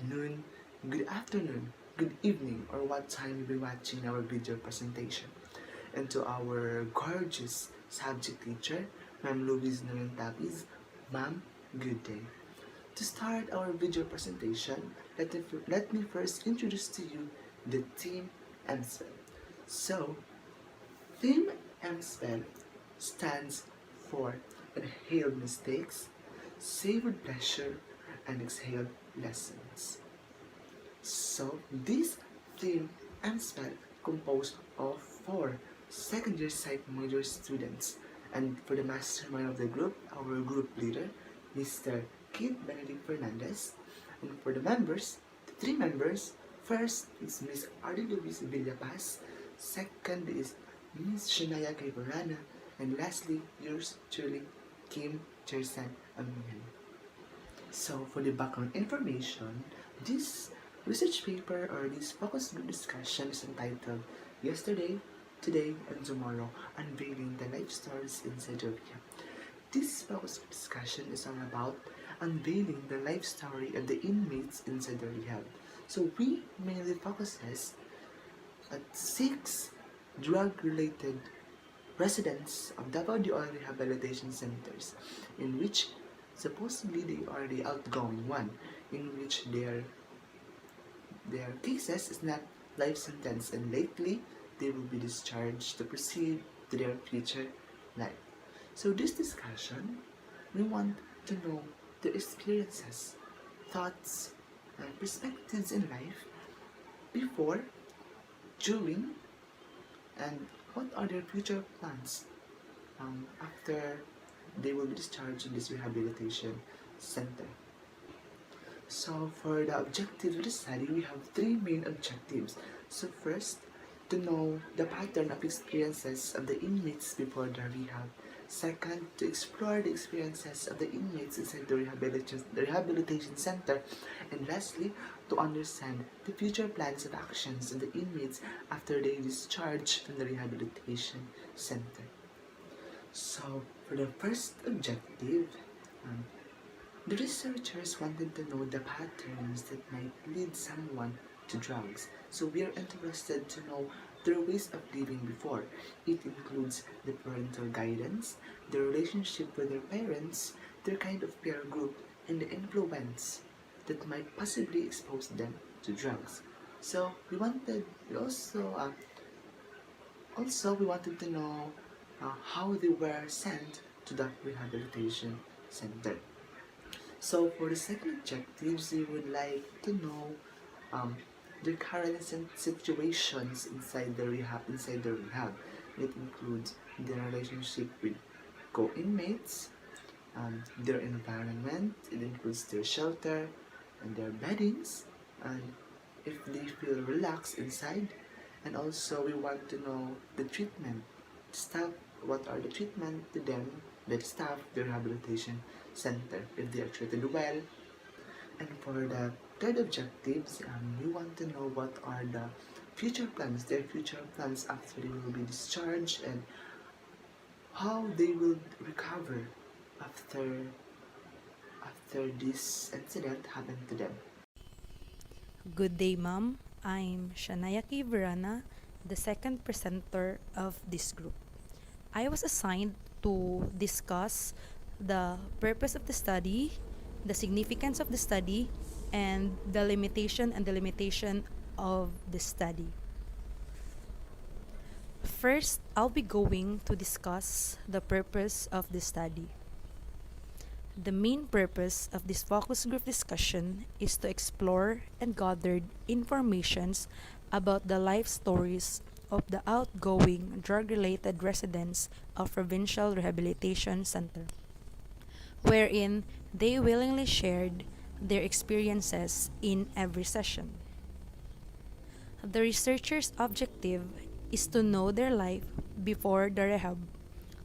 noon, good afternoon, good evening, or what time you'll be watching our video presentation. And to our gorgeous subject teacher, Ma'am Louise and Tapiz, Ma'am, good day. To start our video presentation, let me first introduce to you the Team IMSPEL. So, Team IMSPEL stands for Inhaled Mistakes, Savored Pleasure, and Exhaled Lessons. So, this Team IMSPEL composed of 4 second-year psych major students, and for the mastermind of the group, our group leader, Mr. Benidect Fernandez, and for the members, the 3 members, first is Miss Ardie Louise Villapaz, second is Miss Shania Kaye Verana, and lastly, yours truly, Jersan Amihan. So, for the background information, this research paper or this focus group discussion is entitled Yesterday, Today, and Tomorrow, Unveiling the Life Stories Inside the Rehab. This focus group discussion is all about unveiling the life story of the inmates inside the rehab. So we mainly focuses at 6 drug-related residents of WDO rehabilitation centers, in which supposedly they are the outgoing one, in which their cases is not life sentence, and lately they will be discharged to proceed to their future life. So this discussion, we want to know their experiences, thoughts, and perspectives in life before, during, and what are their future plans after they will be discharged in this rehabilitation center. So for the objectives of the study, we have 3 main objectives. So first, to know the pattern of experiences of the inmates before the rehab. Second, to explore the experiences of the inmates inside the rehabilitation center. And lastly, to understand the future plans and actions of the inmates after they discharge from the rehabilitation center. So, for the first objective, the researchers wanted to know the patterns that might lead someone to drugs. So we are interested to know their ways of living before. It includes the parental guidance, the relationship with their parents, their kind of peer group, and the influence that might possibly expose them to drugs. So we wanted to know how they were sent to the rehabilitation center. So for the second objectives, we would like to know the current situations inside the rehab. It includes their relationship with co-inmates, their environment. It includes their shelter and their beddings, and if they feel relaxed inside. And also we want to know the treatment staff. What are the treatment to them, the staff, the rehabilitation center, if they are treated well. And for the third objectives, we want to know what are the future plans, their future plans after they will be discharged, and how they will recover after this incident happened to them. Good day, ma'am. I'm Shania Verana, the second presenter of this group. I was assigned to discuss the purpose of the study, the significance of the study, and the limitation of the study. First, I'll be going to discuss the purpose of the study. The main purpose of this focus group discussion is to explore and gather informations about the life stories of the outgoing drug-related residents of Provincial Rehabilitation Center, wherein they willingly shared their experiences in every session. The researchers' objective is to know their life before the rehab,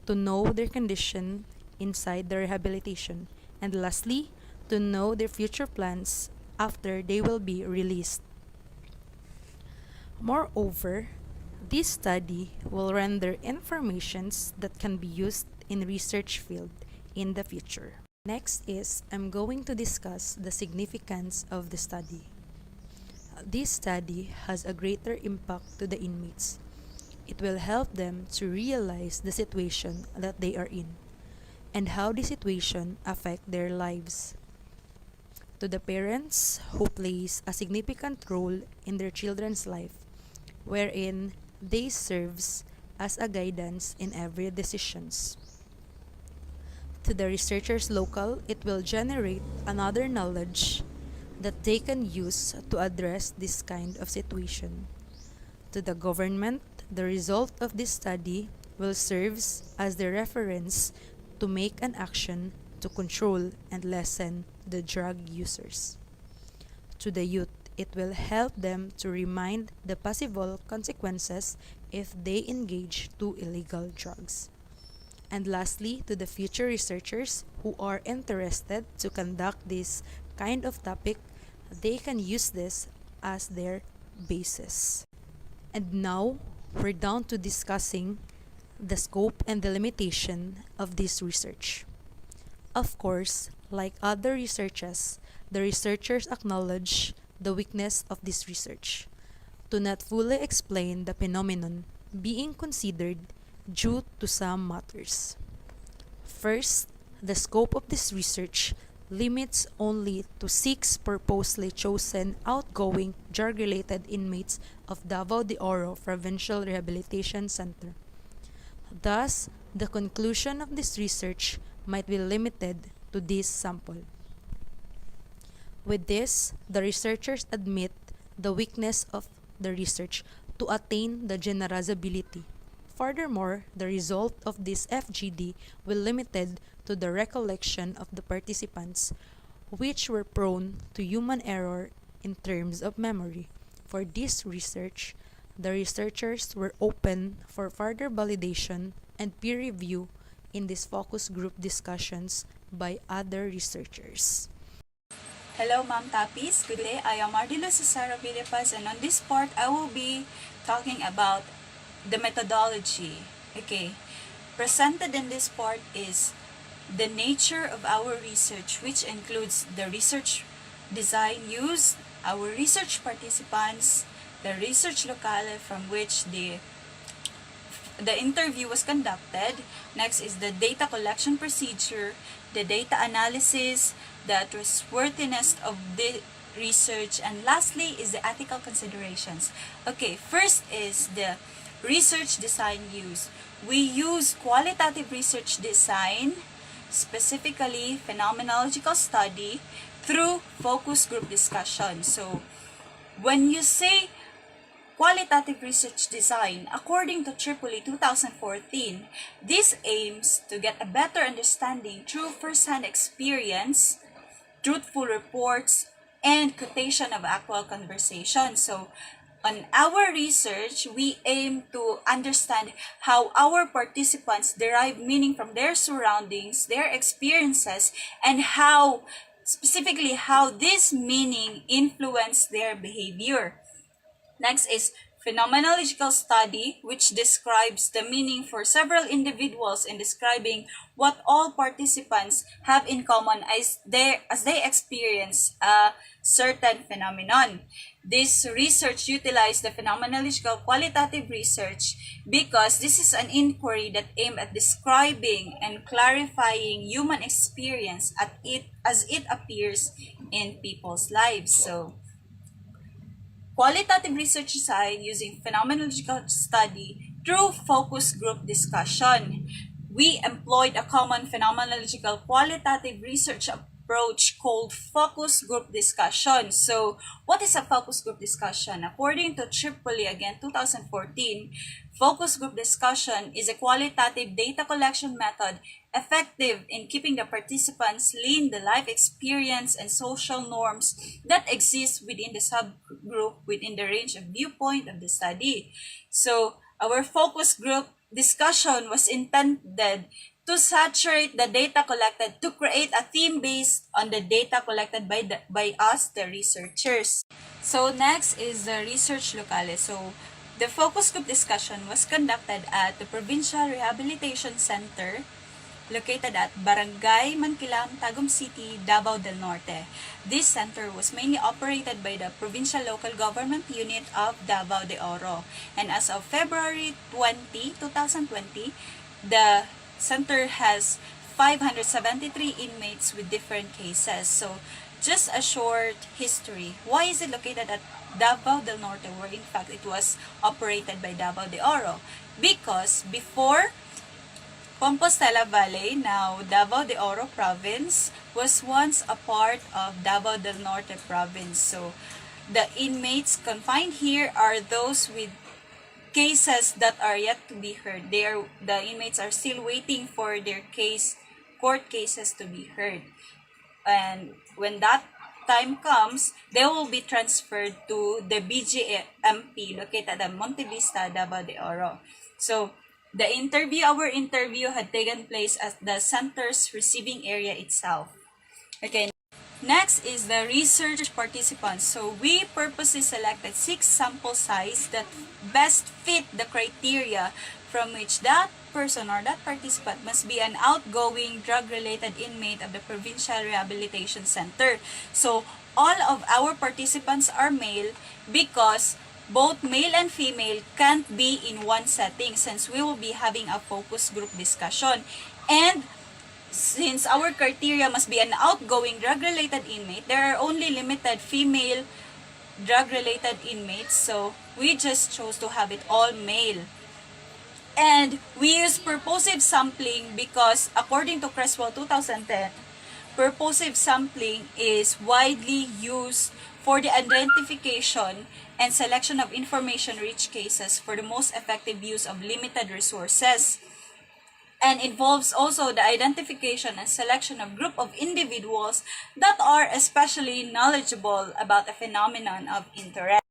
to know their condition inside the rehabilitation, and lastly, to know their future plans after they will be released. Moreover, this study will render informations that can be used in research field in the future. Next is I'm going to discuss the significance of the study. This study has a greater impact to the inmates. It will help them to realize the situation that they are in and how the situation affect their lives. To the parents who plays a significant role in their children's life, wherein they serves as a guidance in every decisions. To the researchers local, it will generate another knowledge that they can use to address this kind of situation. To the government, the result of this study will serve as the reference to make an action to control and lessen the drug users. To the youth, it will help them to remind the possible consequences if they engage to illegal drugs. And lastly, to the future researchers who are interested to conduct this kind of topic, they can use this as their basis. And now, we're down to discussing the scope and the limitation of this research. Of course, like other researches, the researchers acknowledge the weakness of this research to not fully explain the phenomenon being considered due to some matters. First, the scope of this research limits only to 6 purposely chosen outgoing drug-related inmates of Davao de Oro Provincial Rehabilitation Center. Thus, the conclusion of this research might be limited to this sample. With this, the researchers admit the weakness of the research to attain the generalizability. Furthermore, the result of this FGD will limited to the recollection of the participants, which were prone to human error in terms of memory. For this research, the researchers were open for further validation and peer review in these focus group discussions by other researchers. Hello, Ma'am Tapiz. Good day. I am Ardie Villapaz, and on this part, I will be talking about the methodology. Okay. Presented in this part is the nature of our research, which includes the research design used, our research participants, the research locale from which the interview was conducted. Next is the data collection procedure, the data analysis, the trustworthiness of the research, and lastly is the ethical considerations. Okay, first is the research design used. We use qualitative research design, specifically phenomenological study, through focus group discussion. So, when you say qualitative research design, according to Tripoli 2014, this aims to get a better understanding through first-hand experience, truthful reports, and quotation of actual conversations. So, on our research, we aim to understand how our participants derive meaning from their surroundings, their experiences, and specifically how this meaning influence their behavior. Next is phenomenological study, which describes the meaning for several individuals in describing what all participants have in common as they experience a certain phenomenon. This research utilized the phenomenological qualitative research because this is an inquiry that aims at describing and clarifying human experience as it appears in people's lives. So, qualitative research design using phenomenological study through focus group discussion. We employed a common phenomenological qualitative research approach called focus group discussion. So, what is a focus group discussion? According to Tripoli, again, 2014, focus group discussion is a qualitative data collection method effective in keeping the participants lean the life experience and social norms that exist within the subgroup within the range of viewpoint of the study. So, our focus group discussion was intended to saturate the data collected to create a theme based on the data collected by us, the researchers. So, next is the research locale. So, the focus group discussion was conducted at the Provincial Rehabilitation Center located at Barangay Mankilam, Tagum City, Davao del Norte. This center was mainly operated by the Provincial Local Government Unit of Davao de Oro. And as of February 2020, the center has 573 inmates with different cases. So, just a short history. Why is it located at Davao del Norte, where in fact it was operated by Davao de Oro? Because before Compostela Valley, now Davao de Oro Province, was once a part of Davao del Norte Province. So, the inmates confined here are those with cases that are yet to be heard. The inmates are still waiting for their court cases to be heard. And when that time comes, they will be transferred to the BGMP located at Monte Vista, Davao de Oro. So, our interview had taken place at the center's receiving area itself. Okay. Next is the research participants. So, we purposely selected 6 sample size that best fit the criteria from which that person or that participant must be an outgoing drug-related inmate of the Provincial Rehabilitation Center. So, all of our participants are male because both male and female can't be in one setting since we will be having a focus group discussion. And since our criteria must be an outgoing drug-related inmate, there are only limited female drug-related inmates, so we just chose to have it all male. And we use purposive sampling because according to Creswell 2010, purposive sampling is widely used for the identification and selection of information-rich cases for the most effective use of limited resources, and involves also the identification and selection of group of individuals that are especially knowledgeable about a phenomenon of interest.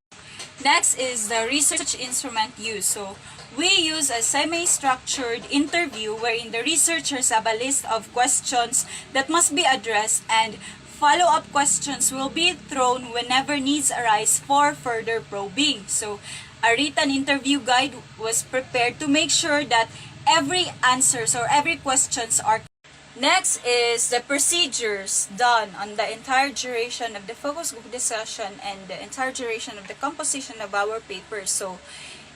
Next is the research instrument used. So, we use a semi-structured interview wherein the researchers have a list of questions that must be addressed, and follow-up questions will be thrown whenever needs arise for further probing. So, a written interview guide was prepared to make sure that every answers or every questions are. Next is the procedures done on the entire duration of the focus group discussion and the entire duration of the composition of our paper. So,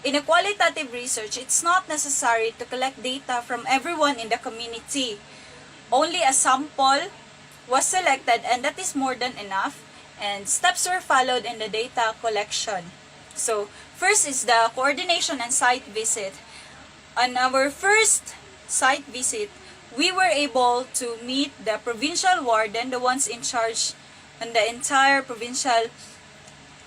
in a qualitative research, it's not necessary to collect data from everyone in the community. Only a sample was selected, and that is more than enough, and steps were followed in the data collection. So, first is the coordination and site visit. On our first site visit, we were able to meet the provincial warden, the ones in charge on the entire provincial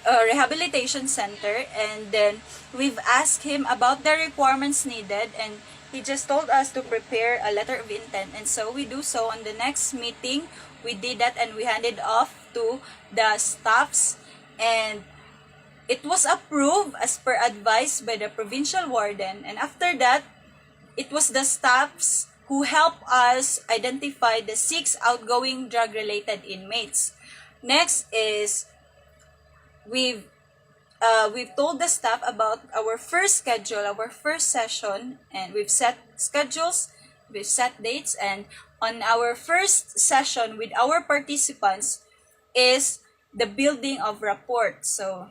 rehabilitation center, and then we've asked him about the requirements needed, and he just told us to prepare a letter of intent, and so we do so. On the next meeting, we did that and we handed off to the staffs, and it was approved as per advice by the provincial warden. And after that, it was the staffs who helped us identify the 6 outgoing drug-related inmates. Next is we've told the staff about our first schedule, our first session, and we've set schedules, we've set dates, and on our first session with our participants is the building of rapport. So,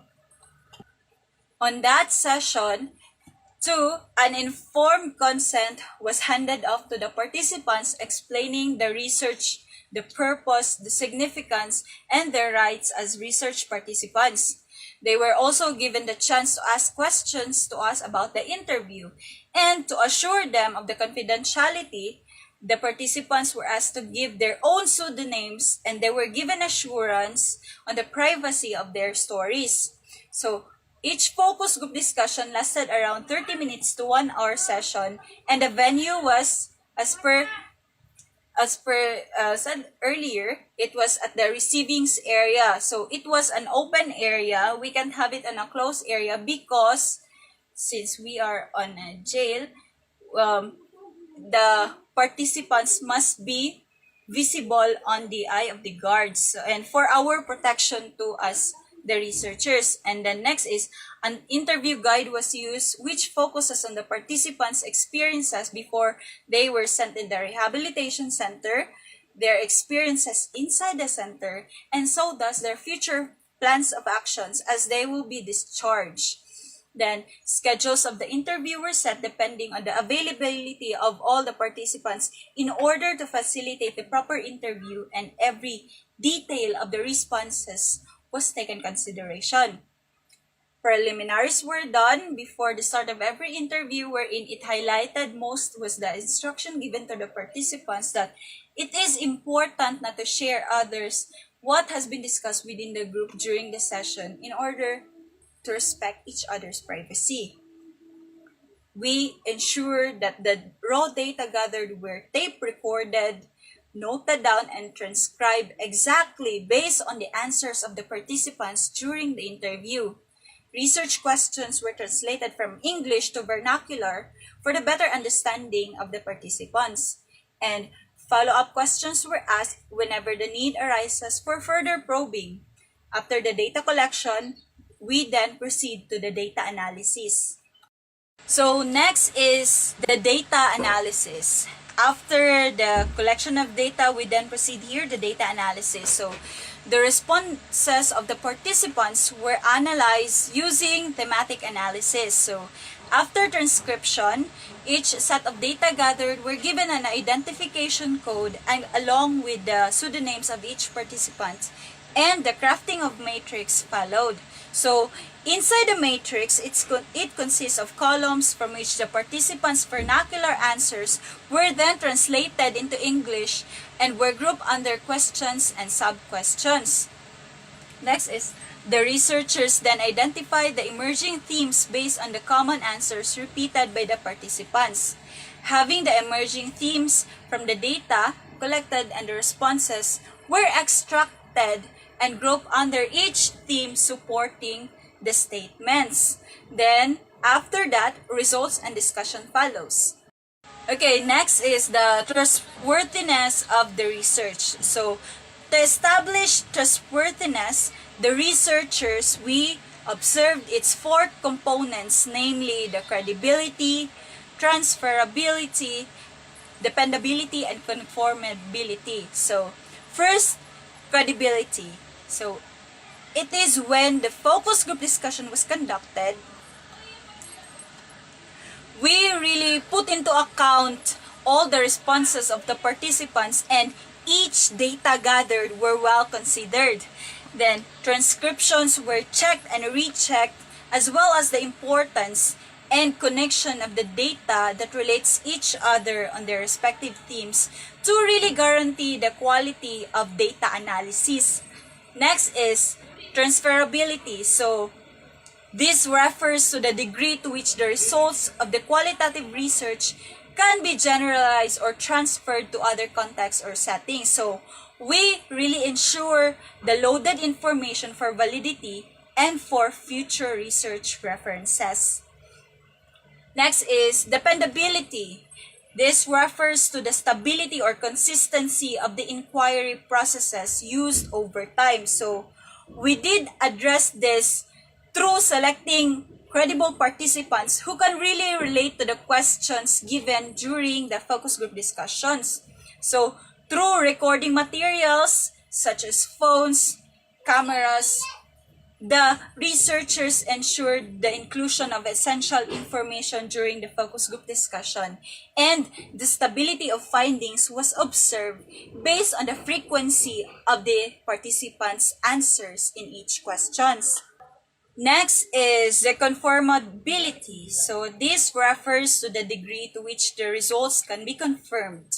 on that session, an informed consent was handed off to the participants explaining the research, the purpose, the significance, and their rights as research participants. They were also given the chance to ask questions to us about the interview, and to assure them of the confidentiality, the participants were asked to give their own pseudonyms, and they were given assurance on the privacy of their stories. So, each focus group discussion lasted around 30 minutes to 1 hour session, and the venue was, as per said earlier, it was at the receivings area. So, it was an open area. We can't have it in a closed area because since we are on a jail, the participants must be visible on the eye of the guards, and for our protection to as the researchers. And then next is an interview guide was used, which focuses on the participants' experiences before they were sent in the rehabilitation center, their experiences inside the center, and so does their future plans of actions as they will be discharged. Then, schedules of the interview were set depending on the availability of all the participants in order to facilitate the proper interview, and every detail of the responses was taken consideration. Preliminaries were done before the start of every interview, wherein it highlighted most was the instruction given to the participants that it is important not to share others what has been discussed within the group during the session in order to respect each other's privacy. We ensure that the raw data gathered were tape recorded, noted down, and transcribed exactly based on the answers of the participants during the interview. Research questions were translated from English to vernacular for the better understanding of the participants. And follow-up questions were asked whenever the need arises for further probing. After the data collection, we then proceed to the data analysis. So next is the data analysis. After the collection of data, we then proceed here the data analysis. So the responses of the participants were analyzed using thematic analysis. So after transcription, each set of data gathered were given an identification code and along with the pseudonyms of each participant, and the crafting of matrix followed. So, inside the matrix, it consists of columns from which the participants' vernacular answers were then translated into English and were grouped under questions and sub-questions. Next is, the researchers then identified the emerging themes based on the common answers repeated by the participants. Having the emerging themes from the data collected and the responses were extracted and grouped under each theme supporting the statements. Then, after that, results and discussion follows. Okay, next is the trustworthiness of the research. So, to establish trustworthiness, the researchers, we observed its four components, namely the credibility, transferability, dependability, and conformability. So, first, credibility. So, it is when the focus group discussion was conducted, we really put into account all the responses of the participants and each data gathered were well considered. Then, transcriptions were checked and rechecked, as well as the importance and connection of the data that relates each other on their respective themes to really guarantee the quality of data analysis. Next is transferability. So, this refers to the degree to which the results of the qualitative research can be generalized or transferred to other contexts or settings. So, we really ensure the loaded information for validity and for future research references. Next is dependability. This refers to the stability or consistency of the inquiry processes used over time. So, we did address this through selecting credible participants who can really relate to the questions given during the focus group discussions. So, through recording materials such as phones, cameras, the researchers ensured the inclusion of essential information during the focus group discussion, and the stability of findings was observed based on the frequency of the participants' answers in each questions. Next is the conformability. So this refers to the degree to which the results can be confirmed.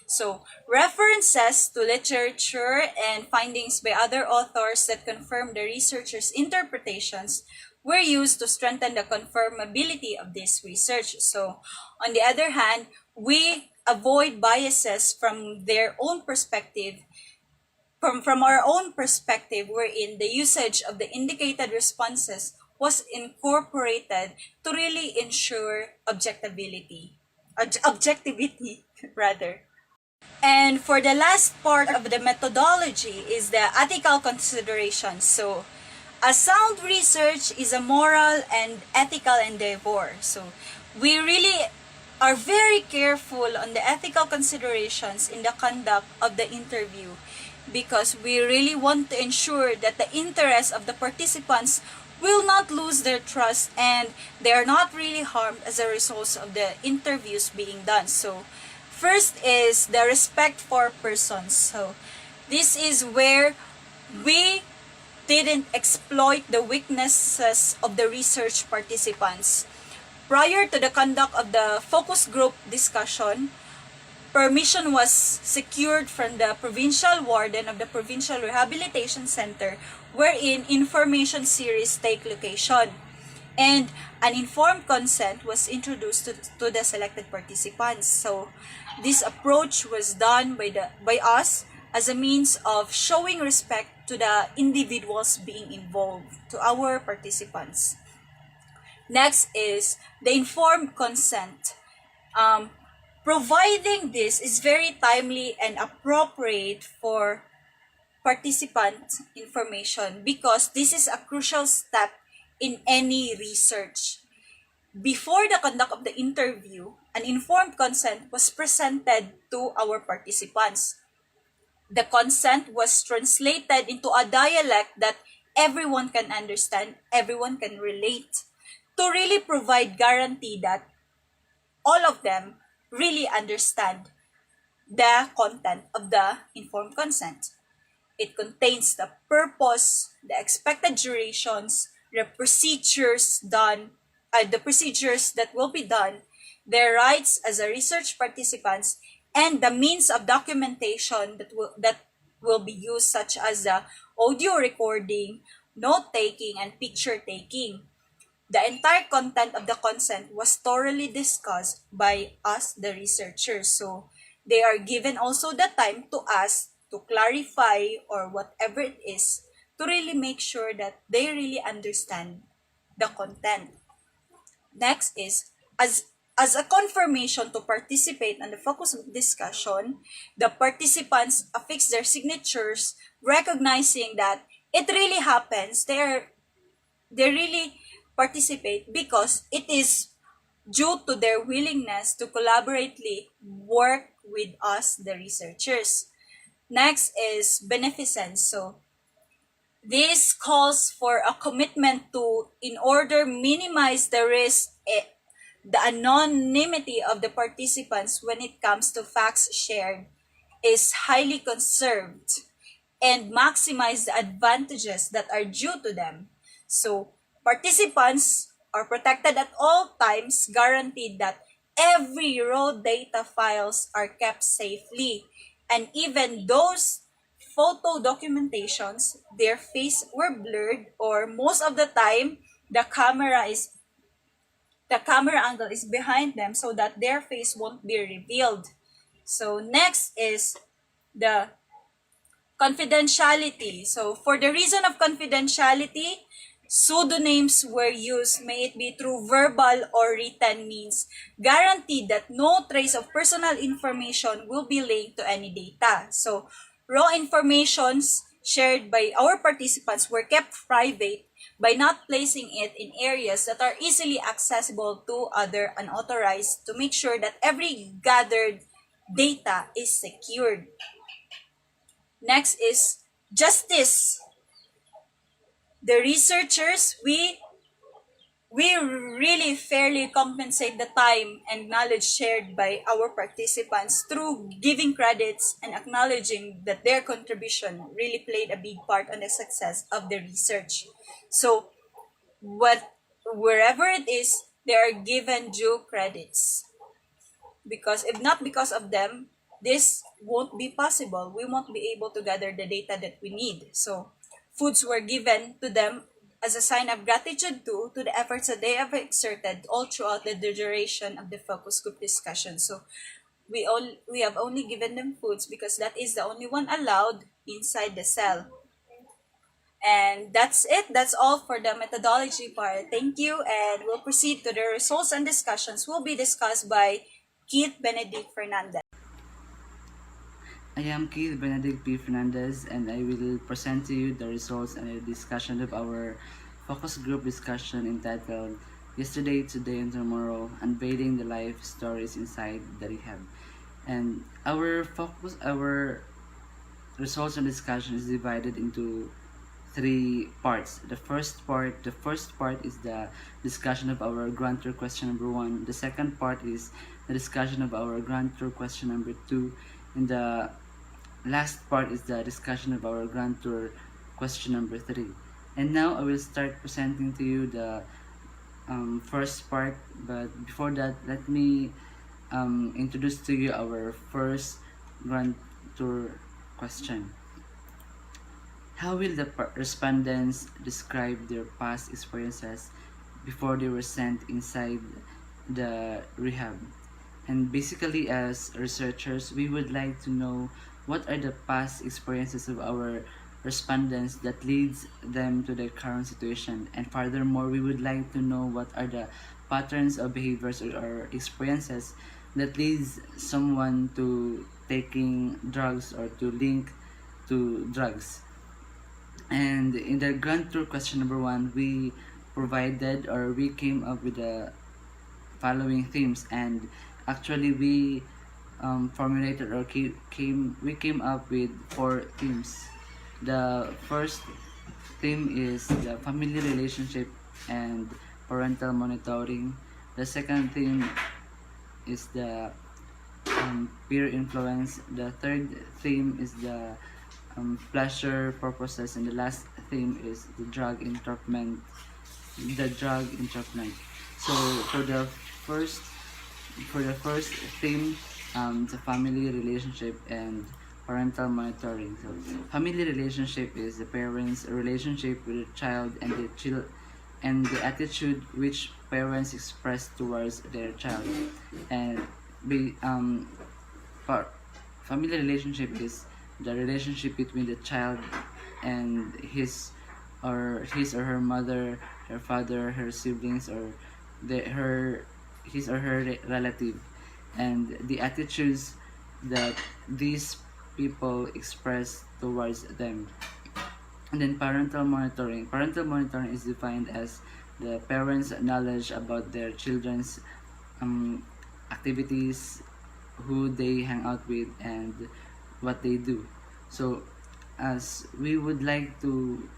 So references to literature and findings by other authors that confirm the researchers' interpretations were used to strengthen the conformability of this research. So on the other hand, we avoid biases from their own perspective, from our own perspective, wherein the usage of the indicated responses was incorporated to really ensure objectivity rather. And for the last part of the methodology is the ethical considerations. So, A sound research is a moral and ethical endeavor. So we really are very careful on the ethical considerations in the conduct of the interview because we really want to ensure that the interests of the participants will not lose their trust and they are not really harmed as a result of the interviews being done. So first is the respect for persons. So this is where we didn't exploit the weaknesses of the research participants. Prior to the conduct of the focus group discussion, permission was secured from the provincial warden of the Provincial Rehabilitation Center wherein information series take location. And an informed consent was introduced to the selected participants. So this approach was done by us as a means of showing respect to the individuals being involved, to our participants. Next is the informed consent. Providing this is very timely and appropriate for participant information because this is a crucial step in any research. Before the conduct of the interview, an informed consent was presented to our participants. The consent was translated into a dialect that everyone can understand, everyone can relate, to really provide guarantee that all of them really understand the content of the informed consent. It contains the purpose, the expected durations, the procedures that will be done, their rights as a research participants, and the means of documentation that will be used, such as the audio recording, note taking, and picture taking. The entire content of the consent was thoroughly discussed by us, the researchers. So they are given also the time to ask, to clarify, or whatever it is, to really make sure that they really understand the content. Next is, as a confirmation to participate in the focus discussion, the participants affix their signatures, recognizing that it really happens. They really participate because it is due to their willingness to collaboratively work with us, the researchers. Next is beneficence. So this calls for a commitment to, in order minimize the risk, the anonymity of the participants when it comes to facts shared is highly conserved and maximize the advantages that are due to them. So participants are protected at all times, guaranteed that every raw data files are kept safely, and even those photo documentations, their face were blurred, or most of the time the camera angle is behind them so that their face won't be revealed. So next is the confidentiality. So for the reason of confidentiality, pseudonyms were used, may it be through verbal or written means, guaranteed that no trace of personal information will be linked to any data. So raw informations shared by our participants were kept private by not placing it in areas that are easily accessible to other unauthorized, to make sure that every gathered data is secured. Next is justice. The researchers, we really fairly compensate the time and knowledge shared by our participants through giving credits and acknowledging that their contribution really played a big part on the success of the research. So wherever it is, they are given due credits. Because if not because of them, this won't be possible. We won't be able to gather the data that we need. So foods were given to them as a sign of gratitude to the efforts that they have exerted all throughout the duration of the focus group discussion. So we have only given them foods because that is the only one allowed inside the cell. And that's it. That's all for the methodology part. Thank you, and we'll proceed to the results and discussions will be discussed by Keith Benedict Fernandez. I am Keith Benedict P. Fernandez, and I will present to you the results and a discussion of our focus group discussion entitled Yesterday, Today, and Tomorrow, Unveiling the Life Stories Inside the Rehab. And our results and discussion is divided into three parts. The first part is the discussion of our grantor question number 1. The second part is the discussion of our grantor question number 2. And the last part is the discussion of our grantor question number 3. And now I will start presenting to you the first part. But before that, let me introduce to you our first grantor question. How will the respondents describe their past experiences before they were sent inside the rehab? And basically, as researchers, we would like to know what are the past experiences of our respondents that leads them to their current situation. And furthermore, we would like to know what are the patterns of behaviors or experiences that leads someone to taking drugs or to link to drugs. And in the grand tour question number 1, we came up with the following themes, and actually we formulated or we came up with 4 themes. The first theme is the family relationship and parental monitoring. The second theme is the peer influence. The third theme is the pleasure purposes, and the last theme is the drug entrapment. So first for the first theme, the family relationship and parental monitoring. So family relationship is the parents' relationship with the child and the attitude which parents express towards their child. And family relationship is the relationship between the child and his or her mother, her father, her siblings, or his or her relative, and the attitudes that these people express towards them. And then parental monitoring. Parental monitoring is defined as the parents' knowledge about their children's activities, who they hang out with, and what they do. So, as we would like to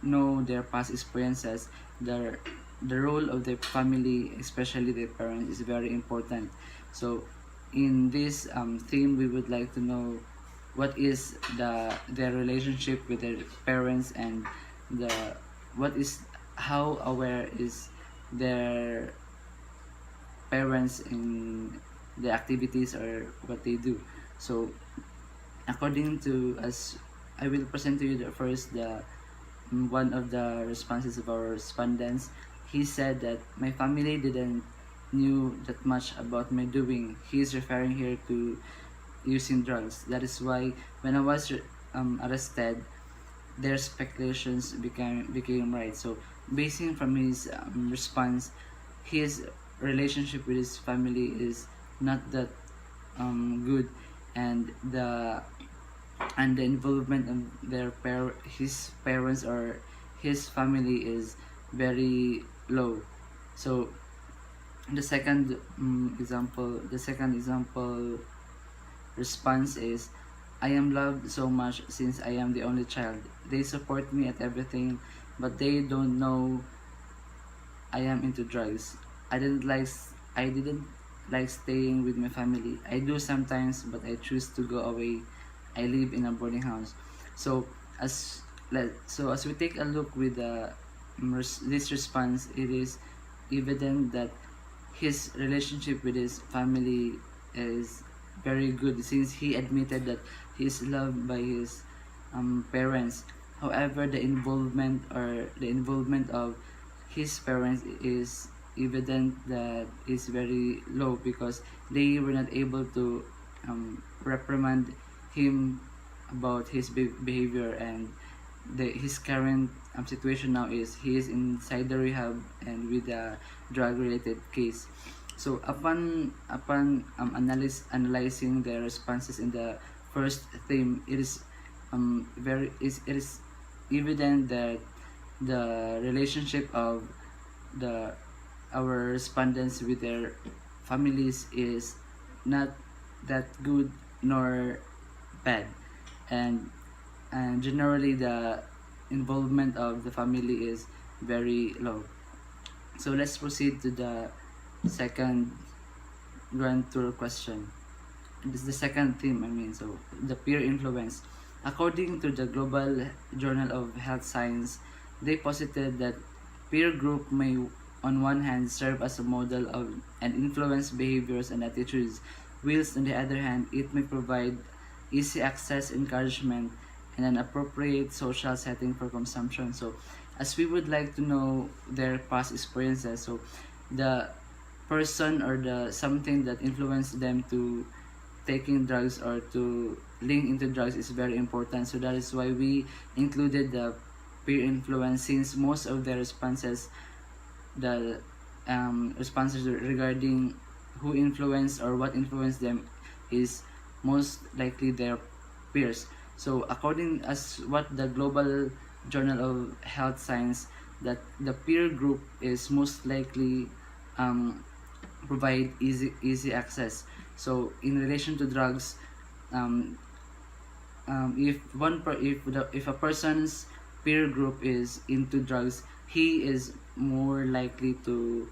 know their past experiences, the role of the family, especially the parents, is very important. So, in this theme, we would like to know what is their relationship with their parents, and how aware is their parents in the activities or what they do. So according to, as I will present to you the one of the responses of our respondents. He said that my family didn't knew that much about my doing. He is referring here to using drugs. That is why when I was arrested, their speculations became right. So basing from his response, his relationship with his family is not that good, and the involvement of his parents or his family is very low. So the second example response is, I am loved so much since I am the only child. They support me at everything, but they don't know I am into drugs. I didn't like staying with my family. I do sometimes, but I choose to go away. I live in a boarding house. So as we take a look with this response, it is evident that his relationship with his family is very good, since he admitted that he is loved by his parents. However, the involvement of his parents is evident that is very low, because they were not able to reprimand him about his behavior. And his current situation now is he is inside the rehab and with a drug related case. So upon analyzing the responses in the first theme, it is evident that the relationship of the our respondents with their families is not that good nor bad, and generally the involvement of the family is very low. So let's proceed to the second grand tour question. This is the second theme, so the peer influence. According to the Global Journal of Health Science, they posited that peer group may on one hand serve as a model of and influence behaviors and attitudes, whilst on the other hand it may provide easy access, encouragement, and an appropriate social setting for consumption. So as we would like to know their past experiences, so the person or the something that influenced them to taking drugs or to link into drugs is very important. So that is why we included the peer influence, since most of the the responses regarding who influenced or what influenced them is most likely their peers. So according as what the Global Journal of Health Science, that the peer group is most likely provide easy access. So in relation to drugs, if a person's peer group is into drugs, he is more likely to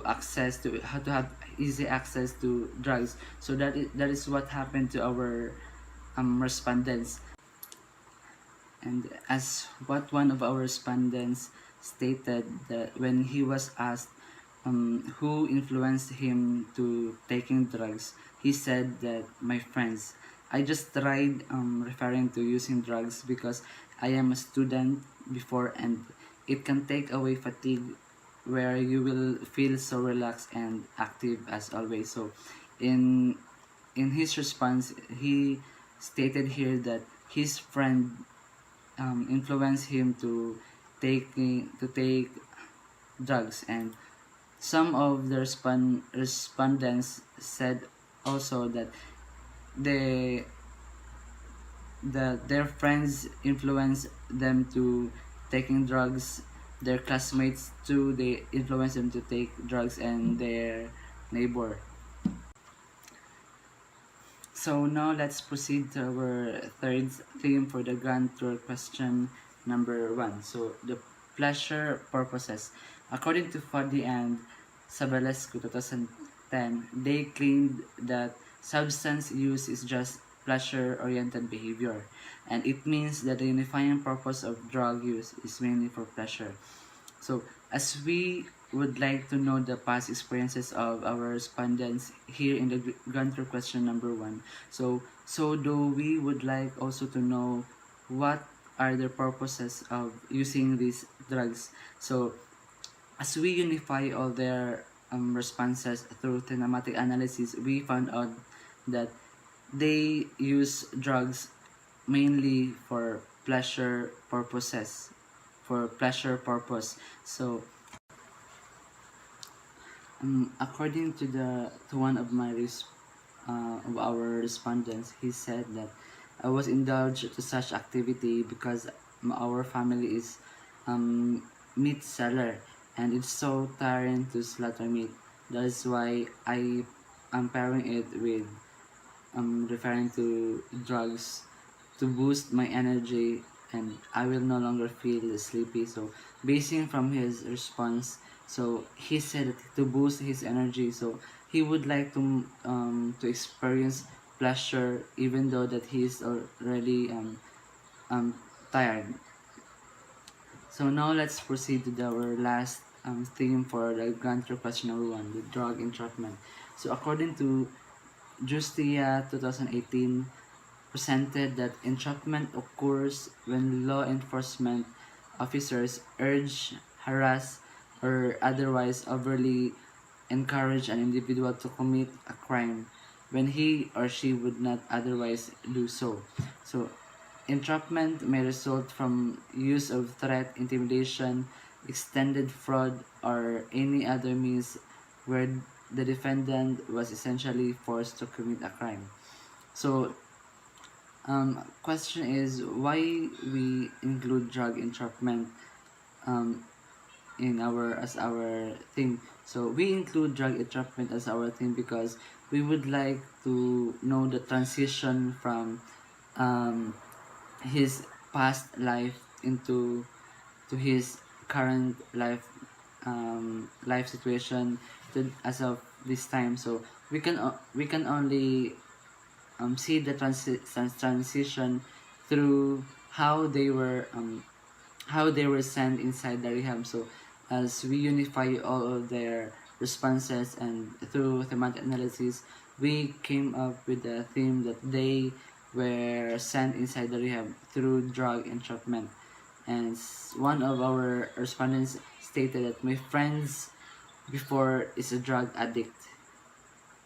access to how to have easy access to drugs. So that is what happened to our respondents. And as what one of our respondents stated, that when he was asked who influenced him to taking drugs, he said that my friends. I just tried referring to using drugs because I am a student before, and it can take away fatigue where you will feel so relaxed and active as always. So in his response, he stated here that his friend influenced him to take drugs, and some of the respondents said also that they their friends influence them to taking drugs, their classmates too, they influence them to take drugs, and their neighbor. So now let's proceed to our third theme for the grand tour question number 1. So the pleasure purposes. According to Fadi and Sabelescu 2010, they claimed that substance use is just pleasure-oriented behavior, and it means that the unifying purpose of drug use is mainly for pleasure. So as we would like to know the past experiences of our respondents here in the grand tour question number 1, so do we would like also to know what are the purposes of using these drugs. So as we unify all their responses through thematic analysis, we found out that they use drugs mainly for pleasure purposes, for pleasure purpose. So according to one of of our respondents, he said that I was indulged to such activity because our family is meat seller, and it's so tiring to slaughter meat. That is why I am pairing it with referring to drugs to boost my energy, and I will no longer feel sleepy. So basing from his response, so he said that to boost his energy, so he would like to experience pleasure even though that he is already tired. So now let's proceed to our last theme for the grand tour question number 1, the drug entrapment. So according to Justia 2018, presented that entrapment occurs when law enforcement officers urge, harass, or otherwise overly encourage an individual to commit a crime when he or she would not otherwise do so. So entrapment may result from use of threat, intimidation, extended fraud, or any other means where the defendant was essentially forced to commit a crime. So question is why we include drug entrapment um, in our theme. So we include drug entrapment as our theme because we would like to know the transition from um, his past life into to his current life situation to, as of this time. So we can only see the transition through how they were sent inside the rehab. So as we unify all of their responses and through thematic analysis, we came up with the theme that they were sent inside the rehab through drug entrapment. And one of our respondents stated that my friends before is a drug addict.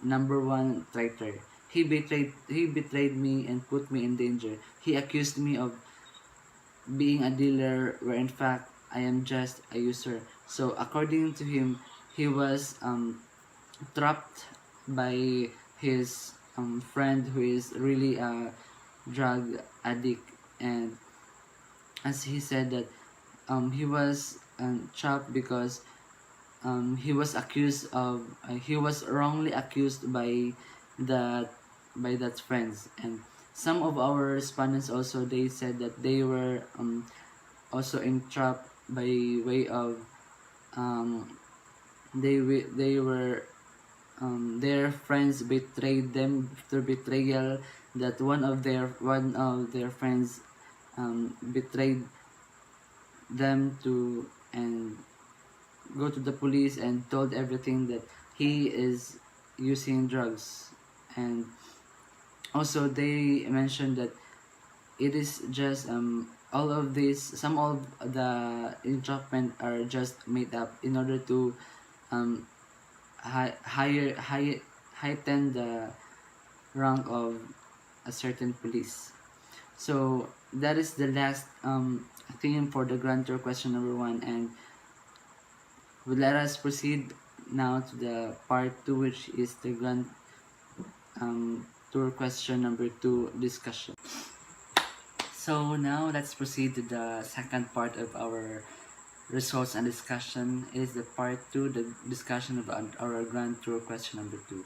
Number one traitor. He betrayed me and put me in danger. He accused me of being a dealer where in fact I am just a user. So according to him, he was trapped by his friend who is really a drug addict, and as he said that he was trapped because he was wrongly accused that by that friends. And some of our respondents also, they said that they were also entrapped by way of um, they were their friends betrayed them through betrayal, that one of their friends betrayed them to and go to the police and told everything that he is using drugs. And also they mentioned that it is just all of these some of the entrapment are just made up in order to um heighten the rank of a certain police. So that is the last theme for the grand tour question number 1, and let us proceed now to the part 2, which is the grand tour question number 2 discussion. So now let's proceed to the second part of our results and discussion. It is the part 2, the discussion of our grand tour question number 2.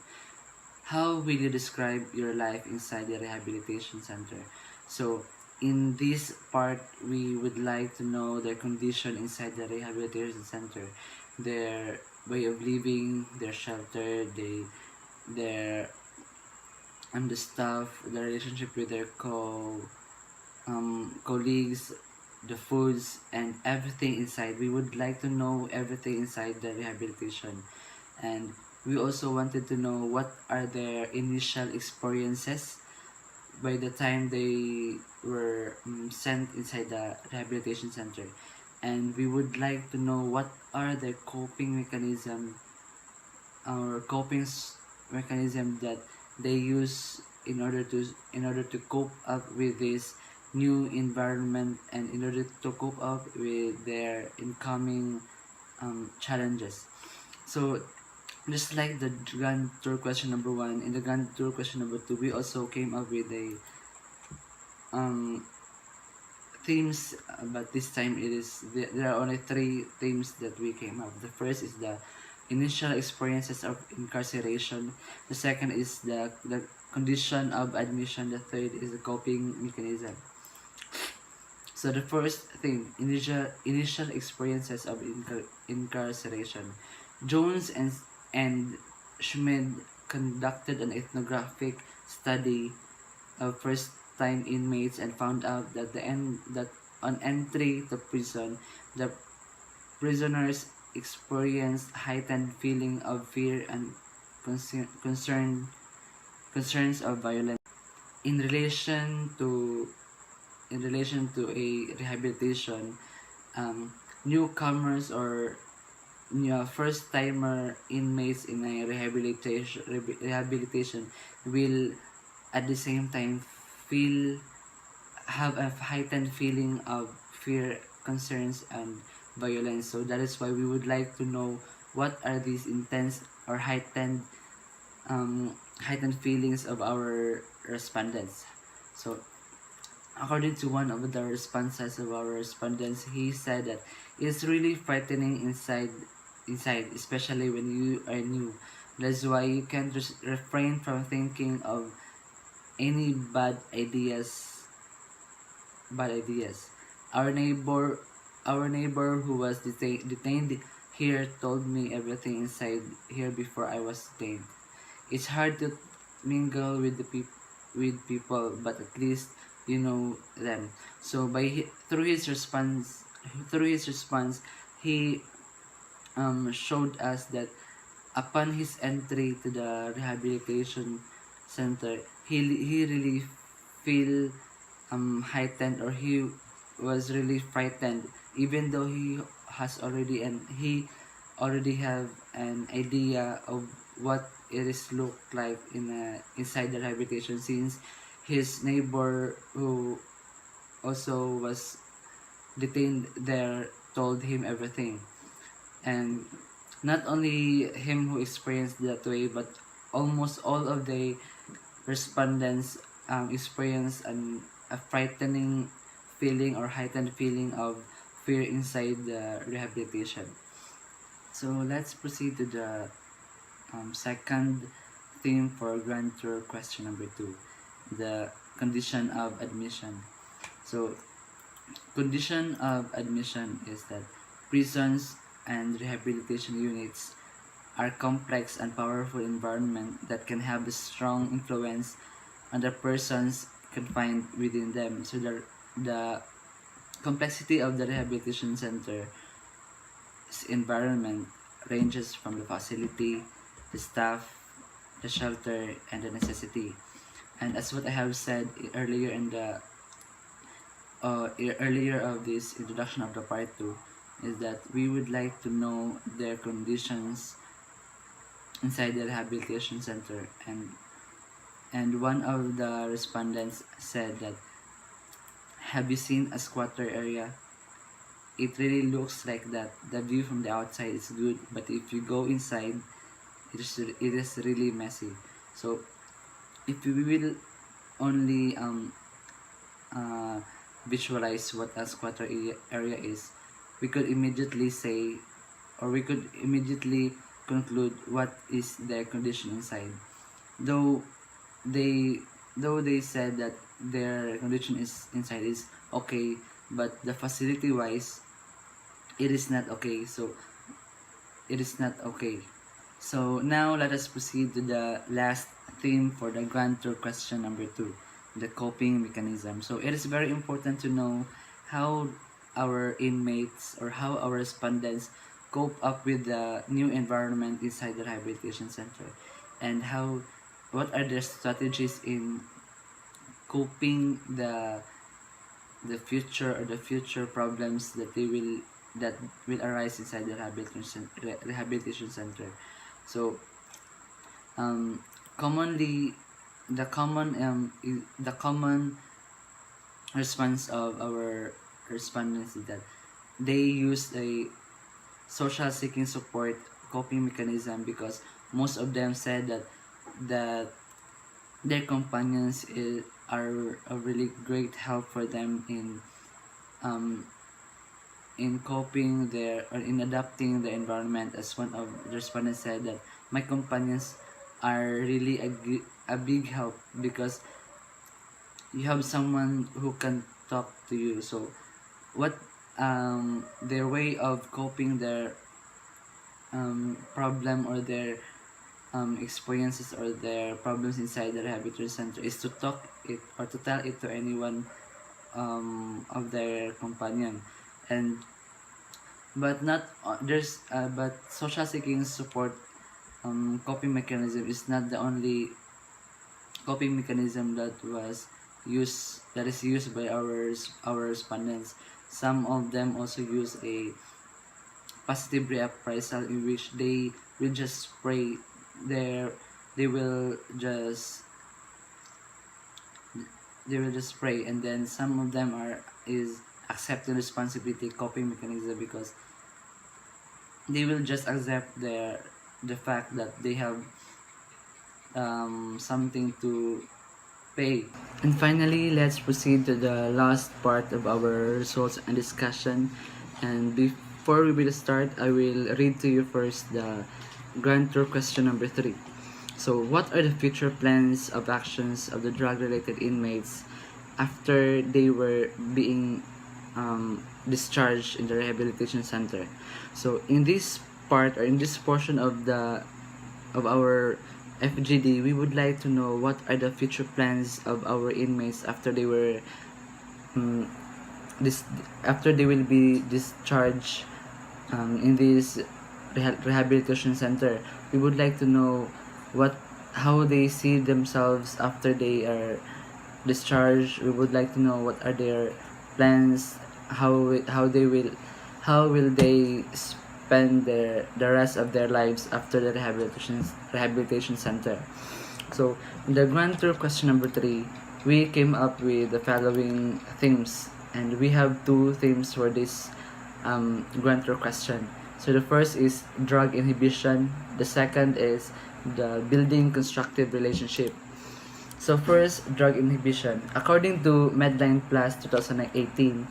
How will you describe your life inside the rehabilitation center? So in this part, we would like to know their condition inside the rehabilitation center, their way of living, their shelter, their the staff, the relationship with their colleagues, the foods, and everything inside. We would like to know everything inside the rehabilitation. And we also wanted to know what are their initial experiences by the time they were sent inside the rehabilitation center. And we would like to know what are their coping mechanism mechanism that they use in order to cope up with this new environment, and in order to cope up with their incoming challenges. So just like the grand tour question number 1, in the grand tour question number 2, we also came up with a themes, but this time there are only 3 themes that we came up. The first is the initial experiences of incarceration. The second is the condition of admission. The third is the coping mechanism. So the first thing, initial experiences of incarceration. Jones and Schmid conducted an ethnographic study of first-time inmates and found out that that on entry to prison, the prisoners experienced heightened feeling of fear and concerns of violence. In relation to a rehabilitation, newcomers or first timer inmates in a rehabilitation will at the same time have a heightened feeling of fear, concerns, and violence. So that is why we would like to know what are these intense or heightened heightened feelings of our respondents. So according to one of the responses of our respondents, he said that it's really frightening inside, especially when you are new. That's why you can't refrain from thinking of any bad ideas. Our neighbor our neighbor who was detained here told me everything inside here before I was detained. It's hard to mingle with with people, but at least you know them. So through his response, he showed us that upon his entry to the rehabilitation center, he really feel heightened, or he was really frightened, even though he already have an idea of what it is look like inside the rehabilitation, since his neighbor who also was detained there told him everything. And not only him who experienced that way, but almost all of the respondents experienced a frightening feeling or heightened feeling of fear inside the rehabilitation. So let's proceed to the second theme for Grand Tour question number 2, the condition of admission. So condition of admission is that prisons and rehabilitation units are complex and powerful environment that can have a strong influence on the persons confined within them. So the complexity of the rehabilitation center's environment ranges from the facility, the staff, the shelter, and the necessity. And as what I have said earlier in the earlier of this introduction of the part 2, is that we would like to know their conditions inside the rehabilitation center. And one of the respondents said that, have you seen a squatter area? It really looks like that. The view from the outside is good, but if you go inside, it is really messy. So if we will only visualize what a squatter area is, we could immediately say, or we could immediately conclude what is their condition inside. Though they said that their condition is inside is okay, but the facility wise, it is not okay. So now let us proceed to the last theme for the Grand Tour question number 2, the coping mechanism. So it is very important to know how our inmates or how our respondents cope up with the new environment inside the rehabilitation center, and what are their strategies in coping the future problems that will arise inside the rehabilitation center. So commonly the common response of our respondents is that they use a social seeking support coping mechanism, because most of them said that their companions are a really great help for them in coping or in adapting the environment. As one of the respondents said, that my companions are really a big help, because you have someone who can talk to you. So what their way of coping their problem or their experiences or their problems inside the rehabilitation center is to talk it or to tell it to anyone of their companion. And but not there's but social seeking support coping mechanism is not the only coping mechanism that is used by our respondents. Some of them also use a positive reappraisal, in which they will just spray they will just spray. And then some of them is accepting responsibility coping mechanism, because they will just accept the fact that they have something to pay. And finally, let's proceed to the last part of our results and discussion. And before we will start, I will read to you first the grand tour question number 3. So, what are the future plans of actions of the drug-related inmates after they were being discharged in the rehabilitation center? So, in this part or in this portion of our FGD, we would like to know what are the future plans of our inmates after they were um, after they will be discharged in this rehabilitation center. We would like to know how they see themselves after they are discharged. We would like to know what are their plans, how will they spend the rest of their lives after the rehabilitation center. So in the grand tour question number 3, we came up with the following themes, and we have 2 themes for this grand tour question. So the first is drug inhibition, the second is the building constructive relationship. So first, drug inhibition. According to Medline Plus 2018,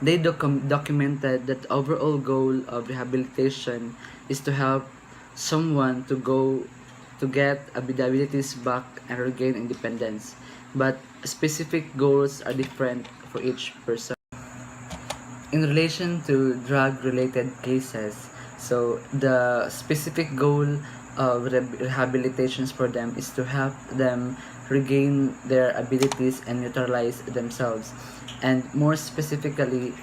they documented that the overall goal of rehabilitation is to help someone to get abilities back and regain independence. But specific goals are different for each person. In relation to drug-related cases, so the specific goal of rehabilitations for them is to help them regain their abilities and neutralize themselves, and more specifically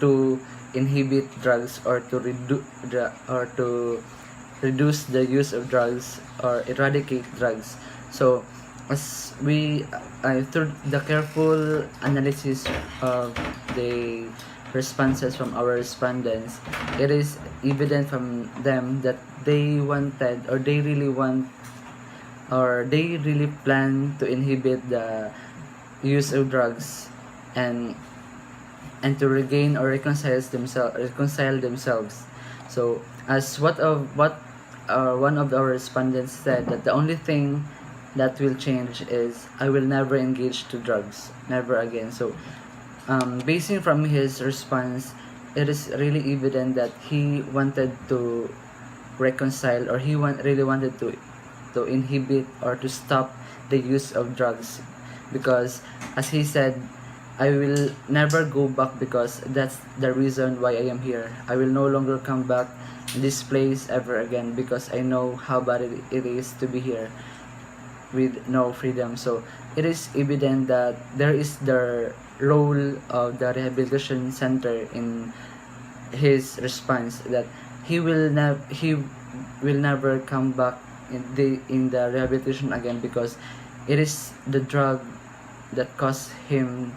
to inhibit drugs or to reduce the use of drugs or eradicate drugs. So as we through the careful analysis of the responses from our respondents, it is evident from them that they wanted or they really want or they really plan to inhibit the use of drugs and to regain or reconcile themselves. So as one of our respondents said, that the only thing that will change is I will never engage to drugs, never again. So basing from his response, it is really evident that he wanted to reconcile, or really wanted to inhibit or to stop the use of drugs, because as he said, I will never go back because that's the reason why I am here. I will no longer come back in this place ever again because I know how bad it is to be here with no freedom. So it is evident that there is the role of the rehabilitation center in his response, that he will never come back in the rehabilitation again because it is the drug that caused him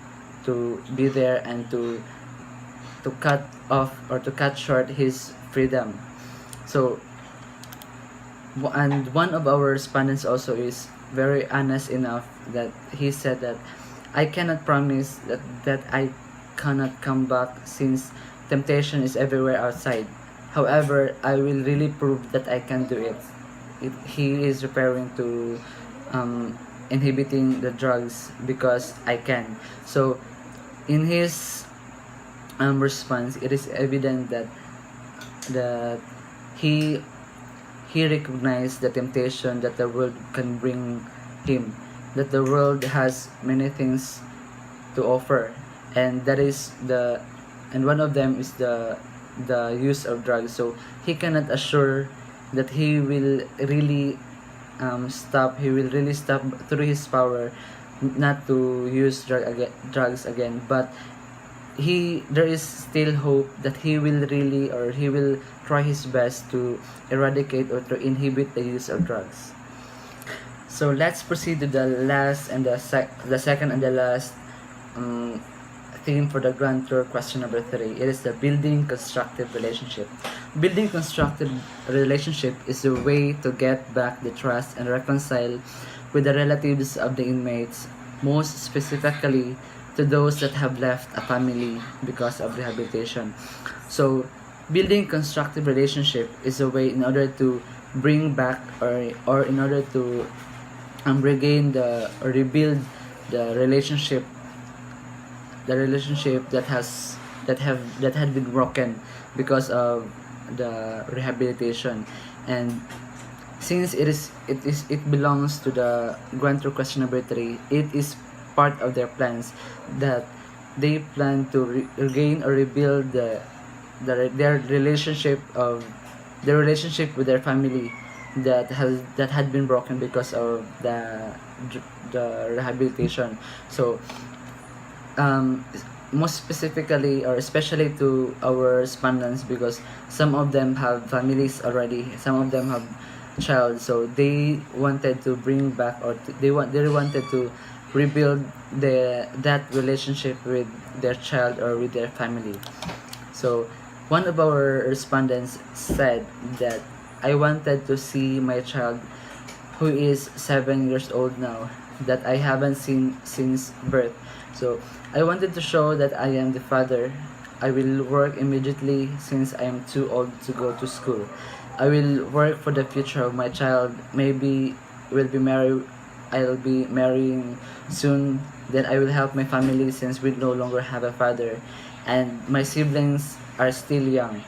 to be there and to cut off or to cut short his freedom. So and one of our respondents also is very honest enough that he said that I cannot promise that I cannot come back since temptation is everywhere outside. However, I will really prove that I can do it. He is referring to inhibiting the drugs because I can. So in his response, it is evident that he recognized the temptation that the world can bring him, that the world has many things to offer, and one of them is the use of drugs. So he cannot assure that he will really stop through his power not to use drugs again, but there is still hope that he will try his best to eradicate or to inhibit the use of drugs. So let's proceed to the last and the second and the last theme for the grand tour question number 3. It is the building constructive relationship. Building constructive relationship is a way to get back the trust and reconcile with the relatives of the inmates, most specifically to those that have left a family because of rehabilitation. So building constructive relationship is a way in order to bring back, or in order to regain the or rebuild the relationship, that had been broken because of the rehabilitation. And since it belongs to the grant through question number 3, it is part of their plans that they plan to regain or rebuild their relationship of their relationship with their family that had been broken because of the rehabilitation. So most specifically or especially to our respondents, because some of them have families already, some of them have child, so they wanted to bring back, or they wanted to rebuild that relationship with their child or with their family. So one of our respondents said that, I wanted to see my child, who is 7 years old now, that I haven't seen since birth. So I wanted to show that I am the father. I will work immediately since I am too old to go to school. I will work for the future of my child. Maybe I'll be marrying soon. Then I will help my family since we no longer have a father. And my siblings are still young.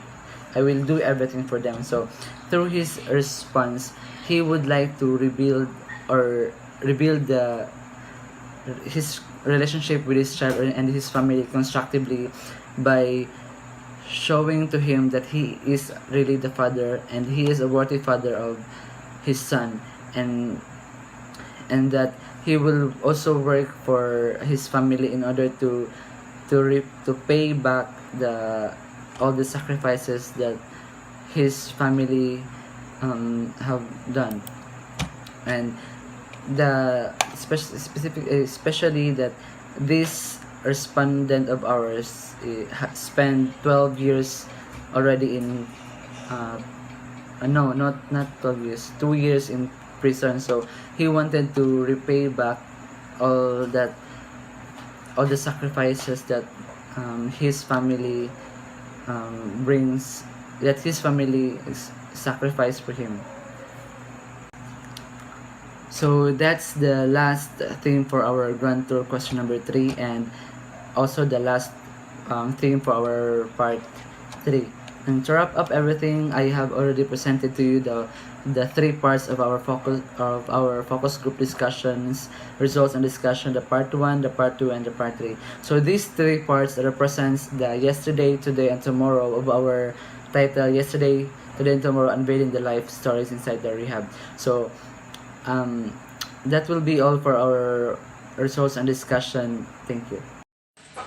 I will do everything for them. So through his response, he would like to rebuild his relationship with his child and his family constructively by showing to him that he is really the father and he is a worthy father of his son, and that he will also work for his family in order to pay back all the sacrifices that his family have done. And especially that this respondent of ours spent 12 years already in no, not 12 years, 2 years in prison. So he wanted to repay back all the sacrifices that his family brings that his family is sacrificed for him. So that's the last theme for our grand tour question number 3, and also the last theme for our part 3. And to wrap up everything, I have already presented to you the 3 parts of our focus group discussions, results and discussion, the part 1, the part 2, and the part 3. So these 3 parts represents the yesterday, today, and tomorrow of our title, yesterday, today, and tomorrow, unveiling the life stories inside the rehab. So that will be all for our results and discussion. Thank you.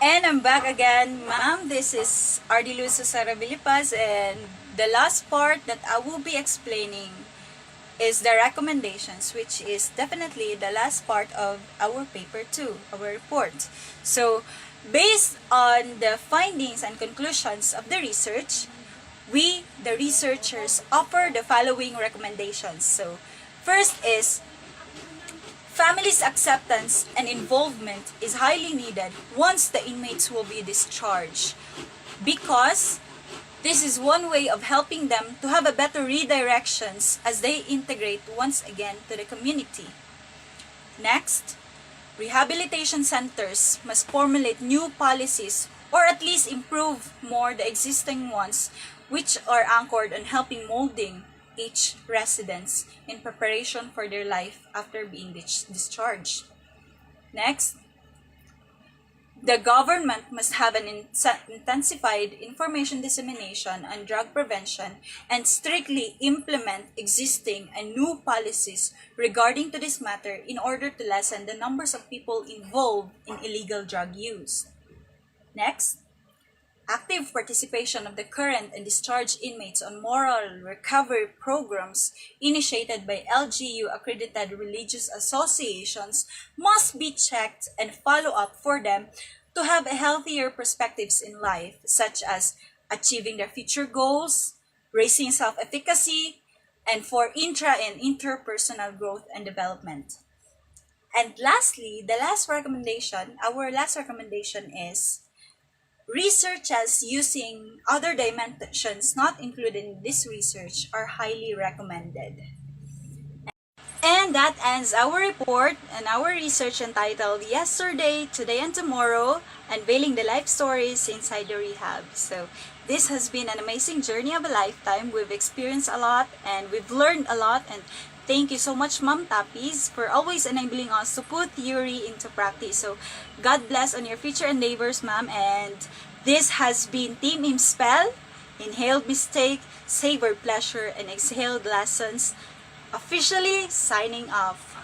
And I'm back again, ma'am. This is Ardie Louise Villapaz, and the last part that I will be explaining is the recommendations, which is definitely the last part of our paper 2, our report. So, based on the findings and conclusions of the research, we, the researchers, offer the following recommendations. So, first is, family's acceptance and involvement is highly needed once the inmates will be discharged, because this is one way of helping them to have a better redirections as they integrate once again to the community. Next, rehabilitation centers must formulate new policies or at least improve more the existing ones, which are anchored on helping molding each residents in preparation for their life after being discharged. Next, the government must have an intensified information dissemination on drug prevention and strictly implement existing and new policies regarding to this matter in order to lessen the numbers of people involved in illegal drug use. Next, active participation of the current and discharged inmates on moral recovery programs initiated by LGU-accredited religious associations must be checked and follow up for them to have a healthier perspectives in life, such as achieving their future goals, raising self-efficacy, and for intra and interpersonal growth and development. And lastly, our last recommendation is Researches using other dimensions not included in this research are highly recommended. And that ends our report and our research entitled Yesterday, Today, and Tomorrow, Unveiling the Life Stories Inside the Rehab. So this has been an amazing journey of a lifetime. We've experienced a lot and we've learned a lot, and thank you so much, Ma'am Tapiz, for always enabling us to put theory into practice. So God bless on your future endeavors, Ma'am. And this has been Team IMSPEL, Inhaled Mistake, Savored Pleasure, and Exhaled Lessons, officially signing off.